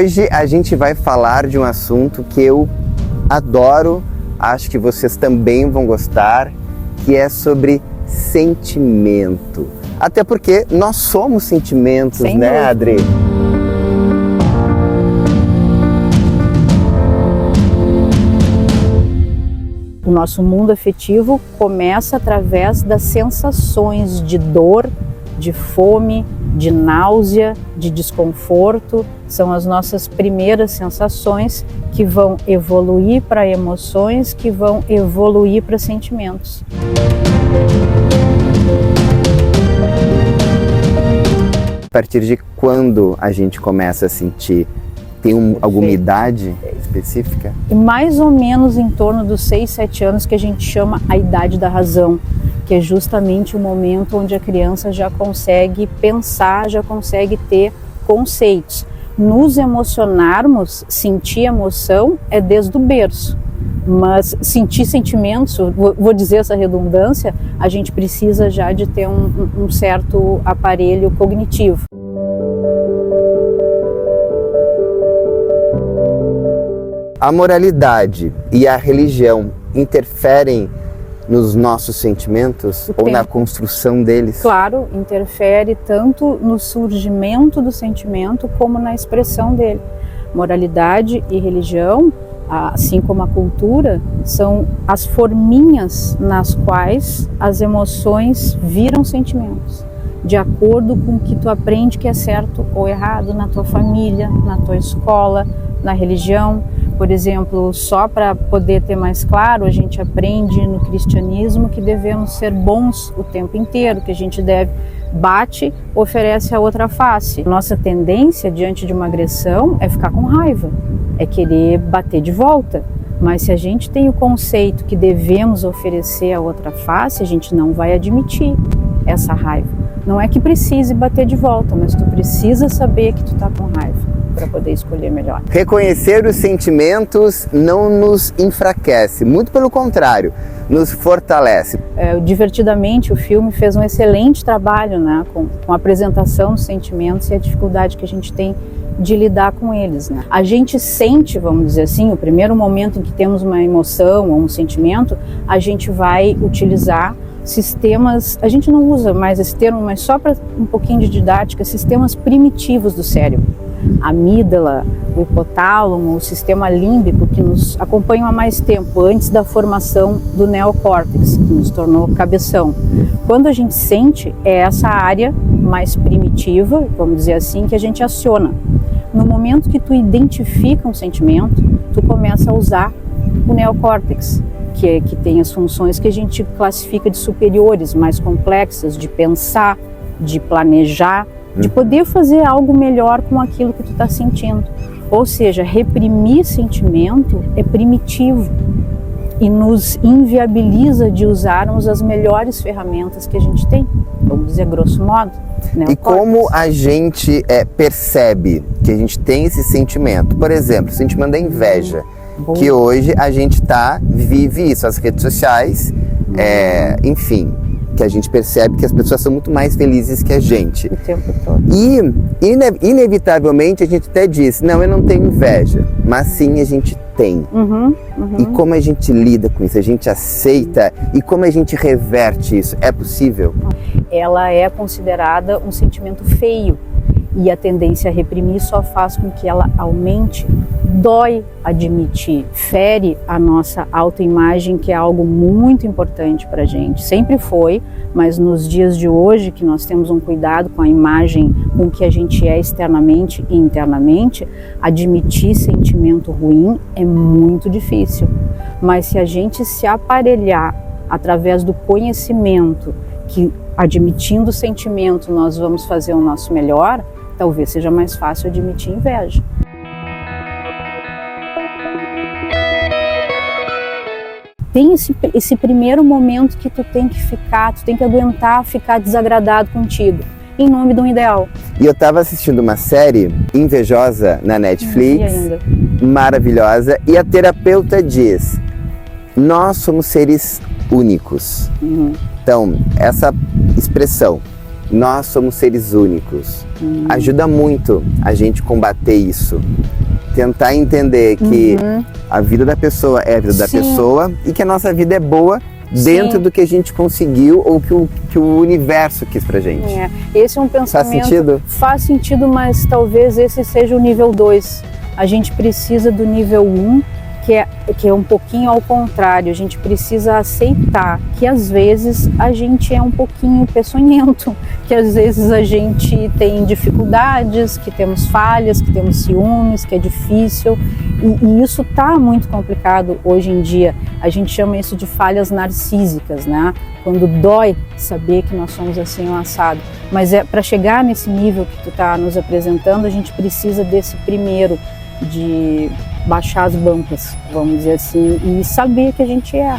hoje a gente vai falar de um assunto que eu adoro, acho que vocês também vão gostar, que é sobre sentimento. Até porque nós somos sentimentos, Sem né, dúvida. Adri? O nosso mundo afetivo começa através das sensações de dor, de fome, de náusea, de desconforto. São as nossas primeiras sensações que vão evoluir para emoções, que vão evoluir para sentimentos. A partir de quando a gente começa a sentir? Tem alguma idade específica? E mais ou menos em torno dos 6, 7 anos, que a gente chama a idade da razão, que é justamente o momento onde a criança já consegue pensar, já consegue ter conceitos. Nos emocionarmos, sentir emoção é desde o berço, mas sentir sentimentos, vou dizer essa redundância, a gente precisa já de ter um certo aparelho cognitivo. A moralidade e a religião interferem nos nossos sentimentos ou na construção deles? Claro, interfere tanto no surgimento do sentimento como na expressão dele. Moralidade e religião, assim como a cultura, são as forminhas nas quais as emoções viram sentimentos, de acordo com o que tu aprende que é certo ou errado na tua família, na tua escola, na religião. Por exemplo, só para poder ter mais claro, a gente aprende no cristianismo que devemos ser bons o tempo inteiro, que a gente bate, oferece a outra face. Nossa tendência diante de uma agressão é ficar com raiva, é querer bater de volta. Mas se a gente tem o conceito que devemos oferecer a outra face, a gente não vai admitir essa raiva. Não é que precise bater de volta, mas tu precisa saber que tu tá com raiva para poder escolher melhor. Reconhecer os sentimentos não nos enfraquece, muito pelo contrário, nos fortalece. Divertidamente, o filme fez um excelente trabalho, né, com a apresentação dos sentimentos e a dificuldade que a gente tem de lidar com eles, né? A gente sente, vamos dizer assim, o primeiro momento em que temos uma emoção ou um sentimento, a gente vai utilizar sistemas, a gente não usa mais esse termo, mas só para um pouquinho de didática, sistemas primitivos do cérebro. A amígdala, o hipotálamo, o sistema límbico, que nos acompanham há mais tempo, antes da formação do neocórtex, que nos tornou cabeção. Quando a gente sente, é essa área mais primitiva, vamos dizer assim, que a gente aciona. No momento que tu identifica um sentimento, tu começa a usar o neocórtex, que tem as funções que a gente classifica de superiores, mais complexas, de pensar, de planejar, de poder fazer algo melhor com aquilo que tu está sentindo. Ou seja, reprimir sentimento é primitivo e nos inviabiliza de usarmos as melhores ferramentas que a gente tem, vamos dizer grosso modo. E como a gente percebe que a gente tem esse sentimento? Por exemplo, o sentimento da inveja, que hoje a gente vive isso, as redes sociais, enfim, que a gente percebe que as pessoas são muito mais felizes que a gente. O tempo todo. E, inevitavelmente, a gente até diz, não, eu não tenho inveja, mas sim a gente tem. E como a gente lida com isso? A gente aceita? E como a gente reverte isso? É possível? Ela é considerada um sentimento feio. E a tendência a reprimir só faz com que ela aumente. Dói admitir, fere a nossa autoimagem, que é algo muito importante para a gente. Sempre foi, mas nos dias de hoje, que nós temos um cuidado com a imagem, com o que a gente é externamente e internamente, admitir sentimento ruim é muito difícil. Mas se a gente se aparelhar através do conhecimento, que admitindo o sentimento nós vamos fazer o nosso melhor, talvez seja mais fácil admitir inveja. Tem esse primeiro momento que tu tem que aguentar ficar desagradado contigo, em nome de um ideal. E eu estava assistindo uma série Invejosa na Netflix, maravilhosa, e a terapeuta diz, nós somos seres únicos. Então, essa expressão, nós somos seres únicos. Ajuda muito a gente combater isso. Tentar entender que a vida da pessoa é a vida da pessoa e que a nossa vida é boa dentro do que a gente conseguiu ou que o universo quis pra gente. Esse é um pensamento... Faz sentido? Faz sentido, mas talvez esse seja o nível 2. A gente precisa do nível 1, que é um pouquinho ao contrário. A gente precisa aceitar que às vezes a gente é um pouquinho peçonhento, que às vezes a gente tem dificuldades, que temos falhas, que temos ciúmes, que é difícil, e isso tá muito complicado hoje em dia. A gente chama isso de falhas narcísicas, né? Quando dói saber que nós somos assim um assado. Mas para chegar nesse nível que tu tá nos apresentando, a gente precisa desse primeiro, de baixar as bandas, vamos dizer assim, e saber que a gente erra.